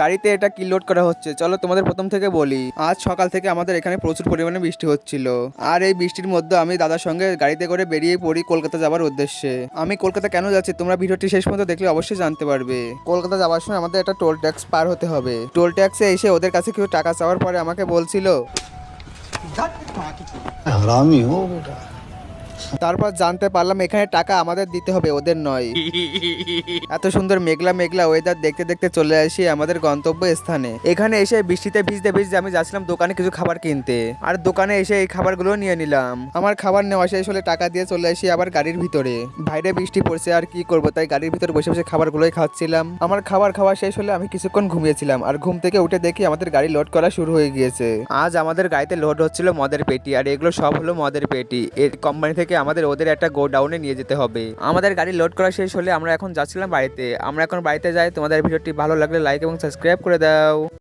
গাড়িতে এটা কি লোড করা হচ্ছে চলো তোমাদের প্রথম থেকে বলি। আজ সকাল থেকে আমাদের এখানে প্রচুর পরিমাণে বৃষ্টি হচ্ছিল, আর এই বৃষ্টির মধ্যে আমি দাদার সঙ্গে গাড়িতে করে বেরিয়ে পড়ি কলকাতা যাওয়ার উদ্দেশ্যে। আমি কলকাতা কেন যাচ্ছি তোমরা ভিডিওটি শেষ পর্যন্ত দেখলে অবশ্যই জানতে পারবে। কলকাতা যাওয়ার সময় আমাদের একটা টোল ট্যাক্স পার হতে হবে। টোল ট্যাক্সে এসে ওদের কাছে কিছু টাকা চাওয়ার পরে আমাকে বলছিল हरामी हो बेटा। তারপর জানতে পারলাম এখানে টাকা আমাদের দিতে হবে, ওদের নয়। এত সুন্দর মেঘলা মেঘলা ওয়েদার দেখতে দেখতে চলে আসি আমাদের গন্তব্য স্থানে। এখানে এসে বৃষ্টিতে ভিজতে ভিজতে আমি যাচ্ছিলাম দোকানে কিছু খাবার কিনতে, আর দোকানে এসে এই খাবারগুলো নিয়ে নিলাম। আমার খাবার নেওয়া শেষ হলে টাকা দিয়ে চলে আসি আবার গাড়ির ভিতরে। বাইরে বৃষ্টি পড়ছে আর কি করবো, তাই গাড়ির ভিতরে বসে বসে খাবারগুলোই খাচ্ছিলাম। আমার খাবার খাওয়া শেষ হলে আমি কিছুক্ষণ ঘুমিয়েছিলাম, আর ঘুম থেকে উঠে দেখি আমাদের গাড়ি লোড করা শুরু হয়ে গিয়েছে। আজ আমাদের গাড়িতে লোড হচ্ছিল মদের পেটি, আর এগুলো সব হলো মদের পেটি। এর কোম্পানি থেকে আমাদের ওদের একটা গোডাউনে নিয়ে যেতে হবে। আমাদের গাড়ি লোড করা শেষ হলে আমরা এখন যাচ্ছিলাম বাড়িতে। আমরা এখন বাড়িতে যাই। তোমাদের ভিডিওটি ভালো লাগলে লাইক এবং সাবস্ক্রাইব করে দাও।